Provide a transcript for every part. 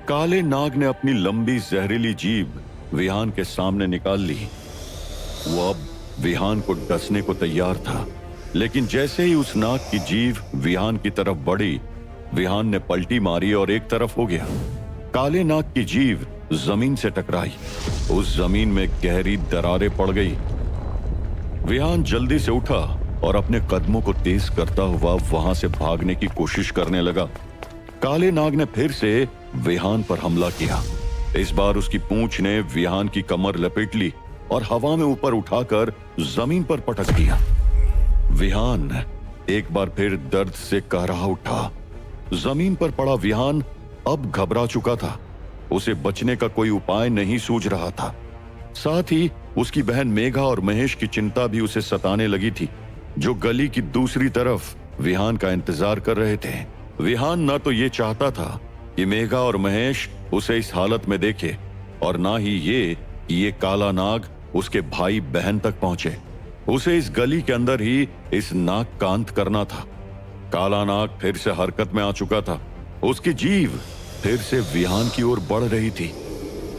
काले नाग ने अपनी लंबी जहरीली जीभ विहान के सामने निकाल ली। वो अब विहान को डसने को तैयार था, लेकिन जैसे ही उस नाग की जीभ विहान की तरफ बढ़ी, विहान ने पलटी मारी और एक तरफ हो गया। काले नाग की जीभ जमीन से टकराई। उस जमीन में गहरी दरारें पड़ गई। विहान जल्दी से उठा और अपने कदमों को तेज करता हुआ वहां से भागने की कोशिश करने लगा। काले नाग ने फिर से विहान पर हमला किया। इस बार उसकी पूंछ ने विहान की कमर लपेट ली और हवा में ऊपर उठाकर जमीन पर पटक दिया। विहान एक बार फिर दर्द से कहरा उठा। जमीन पर पड़ा विहान अब घबरा चुका था। उसे बचने का कोई उपाय नहीं सूझ रहा था। साथ ही उसकी बहन मेघा और महेश की चिंता भी उसे सताने लगी थी, जो गली की दूसरी तरफ विहान का इंतजार कर रहे थे। विहान न तो ये चाहता था कि मेघा और महेश उसे इस हालत में देखे, और ना ही ये कि ये काला नाग उसके भाई बहन तक पहुंचे। उसे इस गली के अंदर ही इस नाग का अंत करना था। काला नाग फिर से हरकत में आ चुका था। उसकी जीभ फिर से विहान की ओर बढ़ रही थी।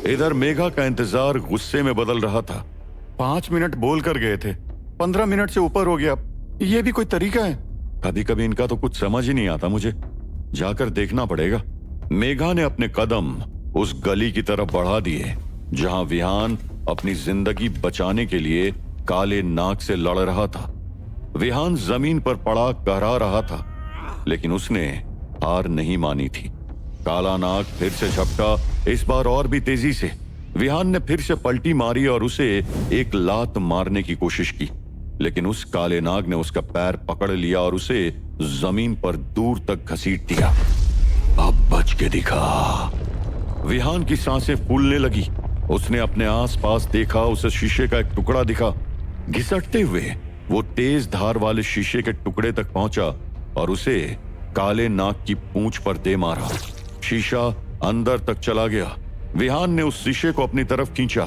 इधर मेघा का इंतजार गुस्से में बदल रहा था। 5 मिनट बोल कर गए थे, 15 मिनट से ऊपर हो गया। ये भी कोई तरीका है? कभी कभी इनका तो कुछ समझ ही नहीं आता मुझे। जाकर देखना पड़ेगा। मेघा ने अपने कदम उस गली की तरफ बढ़ा दिए जहां विहान अपनी जिंदगी बचाने के लिए काले नाग से लड़ रहा था। विहान जमीन पर पड़ा कहरा रहा था, लेकिन उसने हार नहीं मानी थी। काला नाग फिर से झपटा, इस बार और भी तेजी से। विहान ने फिर से पलटी मारी और उसे एक लात मारने की कोशिश की, लेकिन उस काले नाग ने उसका पैर पकड़ लिया और उसे जमीन पर दूर तक घसीट दिया। अब बच के दिखा। विहान की सांसें फूलने लगी। उसने अपने आसपास देखा। उसे शीशे का एक टुकड़ा दिखा। घिसटते हुए वो तेज धार वाले शीशे के टुकड़े तक पहुंचा और उसे काले नाग की पूंछ पर दे मारा। शीशा अंदर तक चला गया। विहान ने उस शीशे को अपनी तरफ खींचा।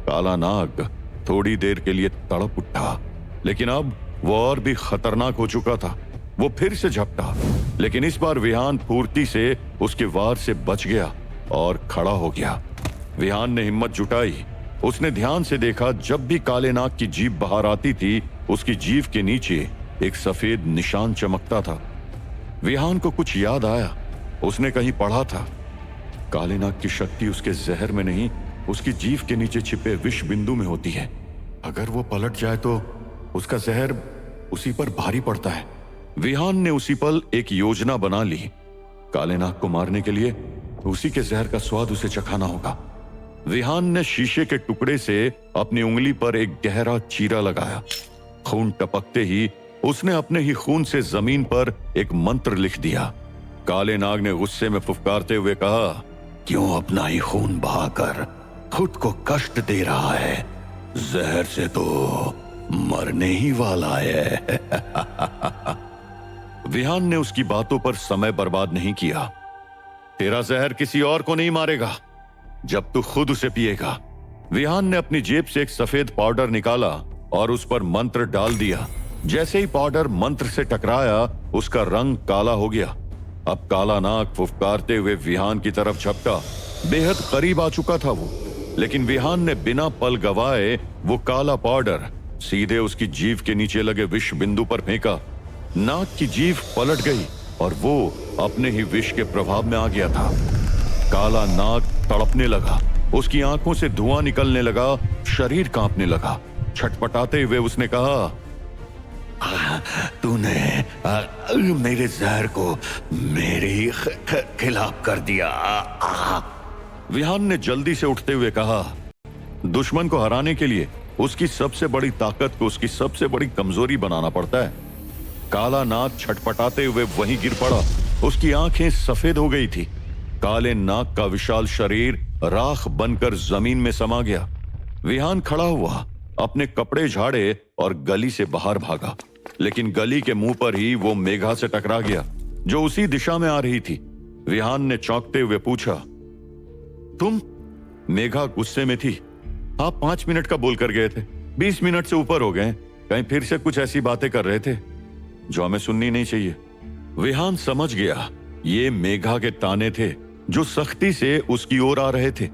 काला नाग थोड़ी देर के लिए तड़प उठा, लेकिन अब वो और भी खतरनाक हो चुका था। वो फिर से झपटा, लेकिन इस बार विहान फुर्ती से उसके वार से बच गया और खड़ा हो गया। विहान ने हिम्मत जुटाई। उसने ध्यान से देखा। जब भी काले नाग की जीभ बाहर आती थी, उसकी जीभ के नीचे एक सफेद निशान चमकता था। विहान को कुछ याद आया। उसने कहीं पढ़ा था, काले नाग की शक्ति उसके जहर में नहीं, उसकी जीभ के नीचे छिपे विष बिंदु में होती है। अगर वो पलट जाए तो उसका जहर उसी पर भारी पड़ता है। विहान ने उसी पल एक योजना बना ली। काले नाग को मारने के लिए उसी के जहर का स्वाद उसे चखाना होगा। विहान ने शीशे के टुकड़े से अपनी उंगली पर एक गहरा चीरा लगाया। खून टपकते ही उसने अपने ही खून से जमीन पर एक मंत्र लिख दिया। काले नाग ने गुस्से में फुफकारते हुए कहा, क्यों अपना ही खून बहाकर खुद को कष्ट दे रहा है? जहर से तो मरने ही वाला है। विहान ने उसकी बातों पर समय बर्बाद नहीं किया। तेरा जहर किसी और को नहीं मारेगा जब तू खुद उसे पिएगा। विहान ने अपनी जेब से एक सफेद पाउडर निकाला और उस पर मंत्र डाल दिया। जैसे ही पाउडर मंत्र से टकराया, उसका रंग काला हो गया। अब काला नाग फुफकारते हुए विहान की तरफ झपटा। बेहद करीब आ चुका था वो, लेकिन विहान ने बिना पल गवाए वो काला पाउडर सीधे उसकी जीभ के नीचे लगे विष बिंदु पर फेंका। नाग की जीभ पलट गई और वो अपने ही विष के प्रभाव में आ गया था। काला नाग तड़पने लगा। उसकी आंखों से धुआं निकलने लगा, शरीर कांपने लगा। छटपटाते हुए उसने कहा, तूने मेरे जहर को मेरे ही खिलाफ कर दिया। विहान ने जल्दी से उठते हुए कहा, दुश्मन को हराने के लिए उसकी सबसे बड़ी ताकत को उसकी सबसे बड़ी कमजोरी बनाना पड़ता है। काला नाग छटपटाते हुए वहीं गिर पड़ा। उसकी आंखें सफेद हो गई थी। काले नाग का विशाल शरीर राख बनकर जमीन में समा गया। विहान खड़ा हुआ, अपने कपड़े झाड़े और गली से बाहर भागा, लेकिन गली के मुंह पर ही वो मेघा से टकरा गया, जो उसी दिशा में आ रही थी। विहान ने चौंकते हुए पूछा, तुम? मेघा गुस्से में थी। आप 5 मिनट का बोल कर गए थे, 20 मिनट से ऊपर हो गए। कहीं फिर से कुछ ऐसी बातें कर रहे थे जो हमें सुननी नहीं चाहिए। विहान समझ गया ये मेघा के ताने थे जो सख्ती से उसकी ओर आ रहे थे।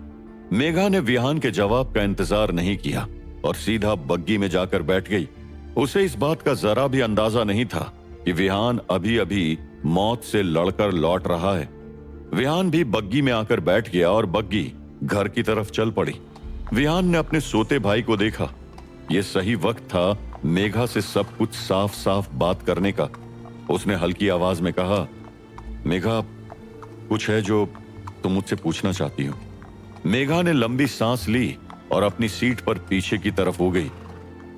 मेघा ने विहान के जवाब का इंतजार नहीं किया और सीधा बग्गी में जाकर बैठ गई। उसे इस बात का जरा भी अंदाजा नहीं था कि विहान अभी अभी मौत से लड़कर लौट रहा है। विहान भी बग्गी में आकर बैठ गया और बग्गी घर की तरफ चल पड़ी। विहान ने अपने सोते भाई को देखा। यह सही वक्त था मेघा से सब कुछ साफ साफ बात करने का। उसने हल्की आवाज में कहा, मेघा, कुछ है जो तुम मुझसे पूछना चाहती हो। मेघा ने लंबी सांस ली और अपनी सीट पर पीछे की तरफ हो गई।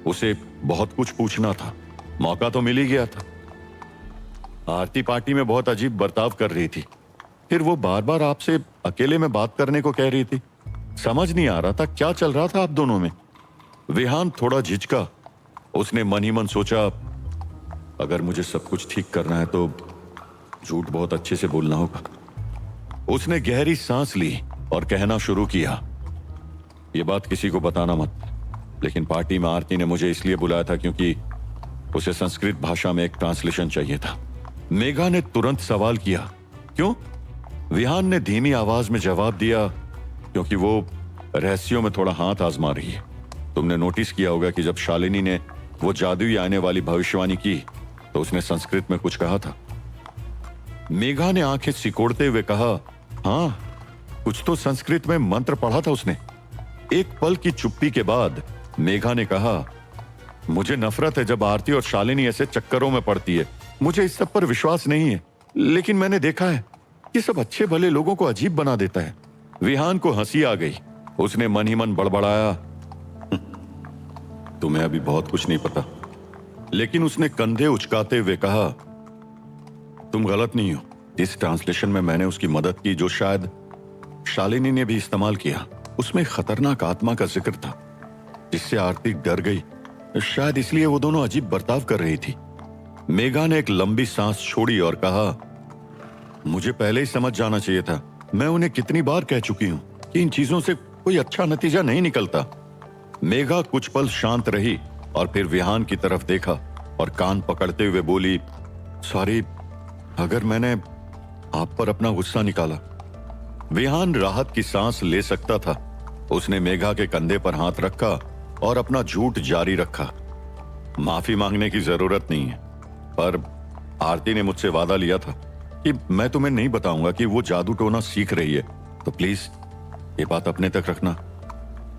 उसे बहुत कुछ पूछना था, मौका तो मिल ही गया था। आरती पार्टी में बहुत अजीब बर्ताव कर रही थी, फिर वो बार बार आपसे अकेले में बात करने को कह रही थी। समझ नहीं आ रहा था क्या चल रहा था आप दोनों में। विहान थोड़ा झिझका। उसने मन ही मन सोचा, अगर मुझे सब कुछ ठीक करना है तो झूठ बहुत अच्छे से बोलना होगा। उसने गहरी सांस ली और कहना शुरू किया, यह बात किसी को बताना मत, लेकिन पार्टी में आरती ने मुझे इसलिए बुलाया था क्योंकि उसे संस्कृत भाषा में एक ट्रांसलेशन चाहिए था। मेघा ने तुरंत सवाल किया, क्यों? विहान ने धीमी आवाज में जवाब दिया, क्योंकि वो रहस्यों में थोड़ा हाथ आजमा रही है। तुमने नोटिस किया होगा कि जब शालिनी ने वो जादुई आने वाली भविष्यवाणी की तो उसने संस्कृत में कुछ कहा था। मेघा ने आंखें सिकोड़ते हुए कहा, हाँ, कुछ तो संस्कृत में मंत्र पढ़ा था उसने। एक पल की चुप्पी के बाद मेघा ने कहा, मुझे नफरत है जब आरती और शालिनी ऐसे चक्करों में पड़ती है। मुझे इस सब पर विश्वास नहीं है, लेकिन मैंने देखा है ये सब अच्छे भले लोगों को अजीब बना देता है। विहान को हंसी आ गई। उसने मन ही मन बड़बड़ाया, तुम्हें अभी बहुत कुछ नहीं पता। लेकिन उसने कंधे उचकाते हुए कहा, तुम गलत नहीं हो। इस ट्रांसलेशन में मैंने उसकी मदद की जो शायद शालिनी ने भी इस्तेमाल किया। उसमें खतरनाक आत्मा का जिक्र था जिससे आरती डर गई। शायद इसलिए वो दोनों अजीब बर्ताव कर रही थी। मेघा ने एक लंबी सांस छोड़ी और कहा, मुझे पहले ही समझ जाना चाहिए था। मैं उन्हें कितनी बार कह चुकी हूं कि इन चीजों से कोई अच्छा नतीजा नहीं निकलता। मेघा कुछ पल शांत रही और फिर विहान की तरफ देखा और कान पकड़ते हुए बोली, सॉरी अगर मैंने आप पर अपना गुस्सा निकाला। विहान राहत की सांस ले सकता था। उसने मेघा के कंधे पर हाथ रखा और अपना झूठ जारी रखा, माफी मांगने की जरूरत नहीं है, पर आरती ने मुझसे वादा लिया था कि मैं तुम्हें नहीं बताऊंगा कि वो जादू टोना सीख रही है, तो प्लीज ये बात अपने तक रखना।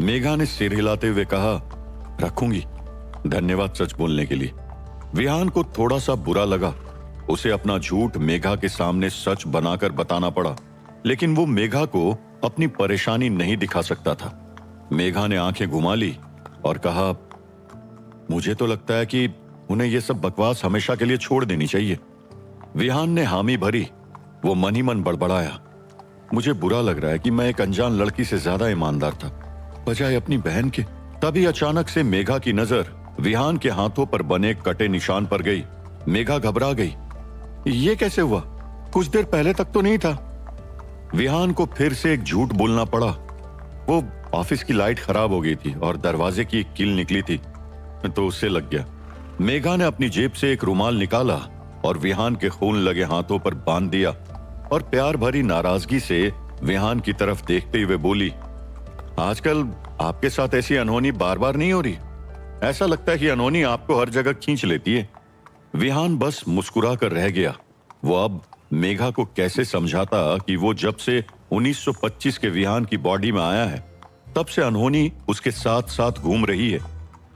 मेघा ने सिर हिलाते हुए कहा, रखूंगी, धन्यवाद सच बोलने के लिए। विहान को थोड़ा सा बुरा लगा। उसे अपना झूठ मेघा के सामने सच बनाकर बताना पड़ा, लेकिन वो मेघा को अपनी परेशानी नहीं दिखा सकता था। मेघा ने आंखें घुमा ली और कहा, मुझे तो लगता है कि उन्हें यह सब बकवास हमेशा के लिए छोड़ देनी चाहिए। विहान ने हामी भरी। वो मन ही मन बड़बड़ाया, मुझे बुरा लग रहा है कि मैं एक अनजान लड़की से ज्यादा ईमानदार था बजाय अपनी बहन के। तभी अचानक से मेघा की नजर विहान के हाथों पर बने कटे निशान पर गई। मेघा घबरा गई। ये कैसे हुआ? कुछ देर पहले तक तो नहीं था। विहान को फिर से एक झूठ बोलना पड़ा। वो ऑफिस की लाइट खराब हो गई थी और दरवाजे की एक कील निकली थी तो उससे लग गया। मेघा ने अपनी जेब से एक रुमाल निकाला और विहान के खून लगे हाथों पर बांध दिया और प्यार भरी नाराजगी से विहान की तरफ देखते हुए बोली, आजकल आपके साथ ऐसी अनहोनी बार बार नहीं हो रही। ऐसा लगता है कि अनहोनी आपको हर जगह खींच लेती है। विहान बस मुस्कुरा कर रह गया। वो अब मेघा को कैसे समझाता कि वो जब से 1925 के विहान की बॉडी में आया है तब से अनहोनी उसके साथ साथ घूम रही है।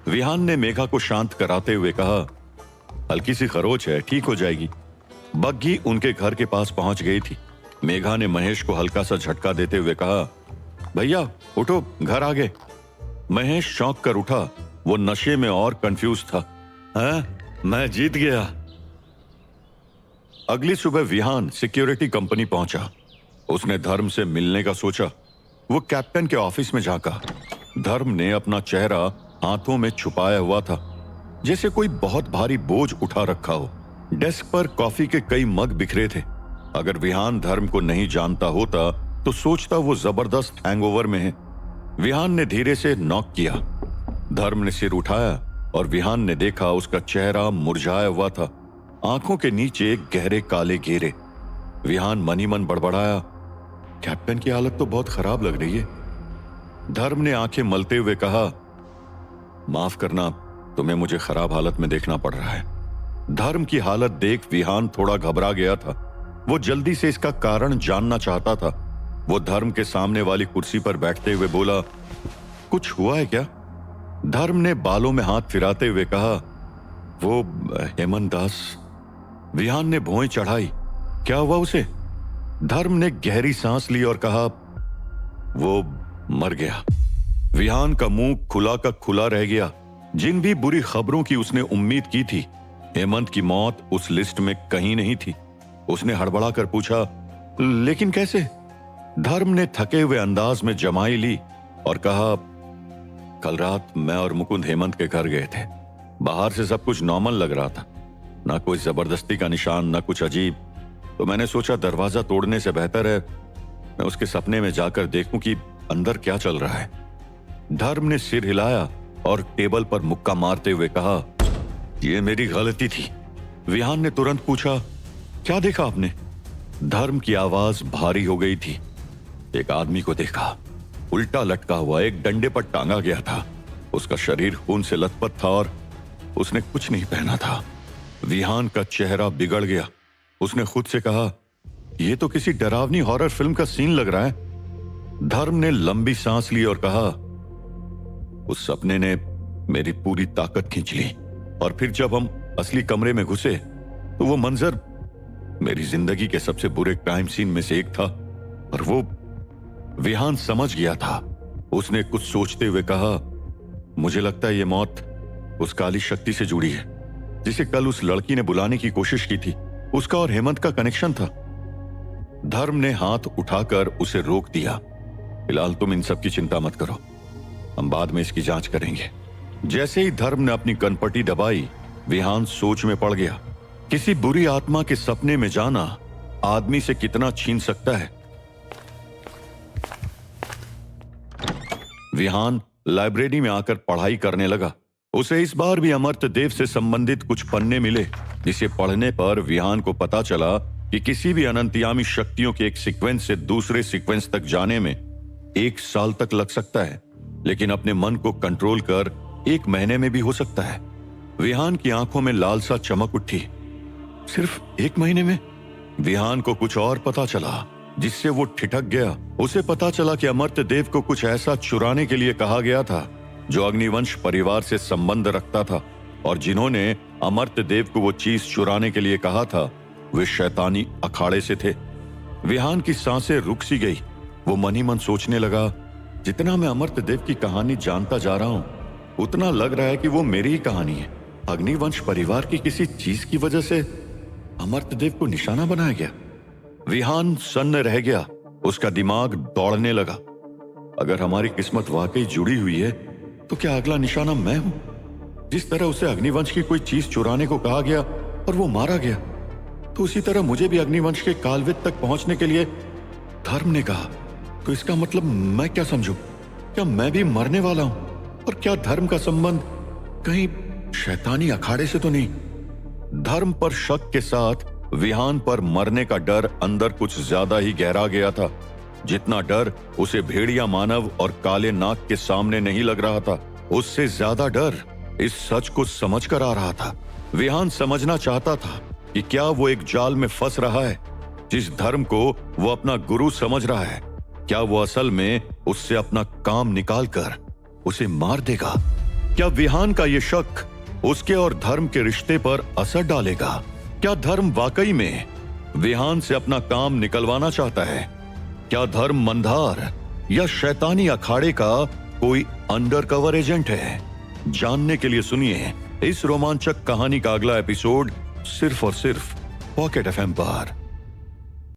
विहान ने मेघा को शांत कराते हुए कहा, हल्की सी खरोच है, ठीक हो जाएगी। बग्गी उनके घर के पास पहुंच गई थी। मेघा ने महेश को हल्का सा झटका देते हुए कहा, भैया उठो, घर आ गए। महेश चौंक कर उठा। वो नशे में और कंफ्यूज था। मैं जीत गया। अगली सुबह विहान सिक्योरिटी कंपनी पहुंचा। उसने धर्म से मिलने का सोचा। वो कैप्टन के ऑफिस में झांका। धर्म ने अपना चेहरा हाथों में छुपाया हुआ था, जैसे कोई बहुत भारी बोझ उठा रखा हो। डेस्क पर कॉफी के कई मग बिखरे थे। अगर विहान धर्म को नहीं जानता होता तो सोचता वो जबरदस्त हैंगओवर में है। विहान ने धीरे से नॉक किया। धर्म ने सिर उठाया और विहान ने देखा उसका चेहरा मुरझाया हुआ था, आंखों के नीचे गहरे काले घेरे। विहान मन ही मन बड़बड़ाया, कैप्टन की हालत तो बहुत खराब लग रही है। धर्म ने आंखें मलते हुए कहा, माफ करना, तुम्हें मुझे खराब हालत में देखना पड़ रहा है। धर्म की हालत देख विहान थोड़ा घबरा गया था। वो जल्दी से इसका कारण जानना चाहता था। वो धर्म के सामने वाली कुर्सी पर बैठते हुए बोला, कुछ हुआ है क्या? धर्म ने बालों में हाथ फिराते हुए कहा, वो हेमंत दास। विहान ने भौं चढ़ाई, क्या हुआ उसे? धर्म ने गहरी सांस ली और कहा, वो मर गया। विहान का मुंह खुला का खुला रह गया। जिन भी बुरी खबरों की उसने उम्मीद की थी, हेमंत की मौत उस लिस्ट में कहीं नहीं थी। उसने हड़बड़ा कर पूछा, लेकिन कैसे? धर्म ने थके हुए अंदाज में जमाई ली और कहा, कल रात मैं और मुकुंद हेमंत के घर गए थे। बाहर से सब कुछ नॉर्मल लग रहा था, ना कोई जबरदस्ती का निशान, ना कुछ अजीब। तो मैंने सोचा दरवाजा तोड़ने से बेहतर है मैं उसके सपने में जाकर देखूं कि अंदर क्या चल रहा है। धर्म ने सिर हिलाया और टेबल पर मुक्का मारते हुए कहा, यह मेरी गलती थी। विहान ने तुरंत पूछा, क्या देखा आपने? धर्म की आवाज भारी हो गई थी। एक आदमी को देखा, उल्टा लटका हुआ, एक डंडे पर टांगा गया था। उसका शरीर खून से लथपथ था और उसने कुछ नहीं पहना था। विहान का चेहरा बिगड़ गया। उसने खुद से कहा, यह तो किसी डरावनी हॉरर फिल्म का सीन लग रहा है। धर्म ने लंबी सांस ली और कहा, उस सपने ने मेरी पूरी ताकत खींच ली और फिर जब हम असली कमरे में घुसे तो वो मंजर मेरी जिंदगी के सबसे बुरे क्राइम सीन में से एक था। और वो विहान समझ गया था। उसने कुछ सोचते हुए कहा, मुझे लगता है ये मौत उस काली शक्ति से जुड़ी है जिसे कल उस लड़की ने बुलाने की कोशिश की थी। उसका और हेमंत का कनेक्शन था। धर्म ने हाथ उठाकर उसे रोक दिया। फिलहाल तुम इन सब की चिंता मत करो, हम बाद में इसकी जांच करेंगे। जैसे ही धर्म ने अपनी कनपटी दबाई, विहान सोच में पड़ गया। किसी बुरी आत्मा के सपने में जाना आदमी से कितना छीन सकता है। विहान लाइब्रेरी में आकर पढ़ाई करने लगा। उसे इस बार भी अमर्त्य देव से संबंधित कुछ पन्ने मिले, जिसे पढ़ने पर विहान को पता चला कि किसी भी अनंतयामी शक्तियों के एक सीक्वेंस से दूसरे सीक्वेंस तक जाने में 1 साल तक लग सकता है, लेकिन अपने मन को कंट्रोल कर 1 महीने में भी हो सकता है। विहान की आंखों में लालसा चमक उठी। सिर्फ 1 महीने में? विहान को कुछ और पता चला जिससे वो ठिठक गया। उसे पता चला कि अमर्त्य देव को कुछ ऐसा चुराने के लिए कहा गया था जो अग्निवंश परिवार से संबंध रखता था, और जिन्होंने अमर्त्य देव को वो चीज चुराने के लिए कहा था वे शैतानी अखाड़े से थे। विहान की सांसें रुक सी गई। वो मन ही मन सोचने लगा, जितना मैं अमर्त्य देव की कहानी जानता जा रहा हूं उतना लग रहा है कि वो मेरी ही कहानी है। अग्निवंश परिवार की किसी चीज की वजह से अमर्त्य देव को निशाना बनाया गया। विहान सन्न रह गया। उसका दिमाग दौड़ने लगा। अगर हमारी किस्मत वाकई जुड़ी हुई है तो क्या अगला निशाना मैं हूं? जिस तरह उसे अग्निवंश की कोई चीज चुराने को कहा गया और वो मारा गया, तो उसी तरह मुझे भी अग्निवंश के कालवेद तक पहुंचने के लिए धर्म ने कहा। तो इसका मतलब मैं क्या समझूं? क्या मैं भी मरने वाला हूं? और क्या धर्म का संबंध कहीं शैतानी अखाड़े से तो नहीं? धर्म पर शक के साथ विहान पर मरने का डर अंदर कुछ ज्यादा ही गहरा गया था। जितना डर उसे भेड़िया मानव और काले नाग के सामने नहीं लग रहा था, उससे ज्यादा डर इस सच को समझ कर आ रहा था। विहान समझना चाहता था कि क्या वो एक जाल में फंस रहा है जिस धर्म को वो अपना गुरु समझ रहा है। क्या वो असल में उससे अपना काम निकालकर उसे मार देगा? क्या विहान का ये शक उसके और धर्म के रिश्ते पर असर डालेगा? क्या धर्म वाकई में विहान से अपना काम निकलवाना चाहता है? क्या धर्म मंदार या शैतानी अखाड़े का कोई अंडरकवर एजेंट है? जानने के लिए सुनिए इस रोमांचक कहानी का अगला एपिसोड सिर्फ और सिर्फ पॉकेट एफएम पर।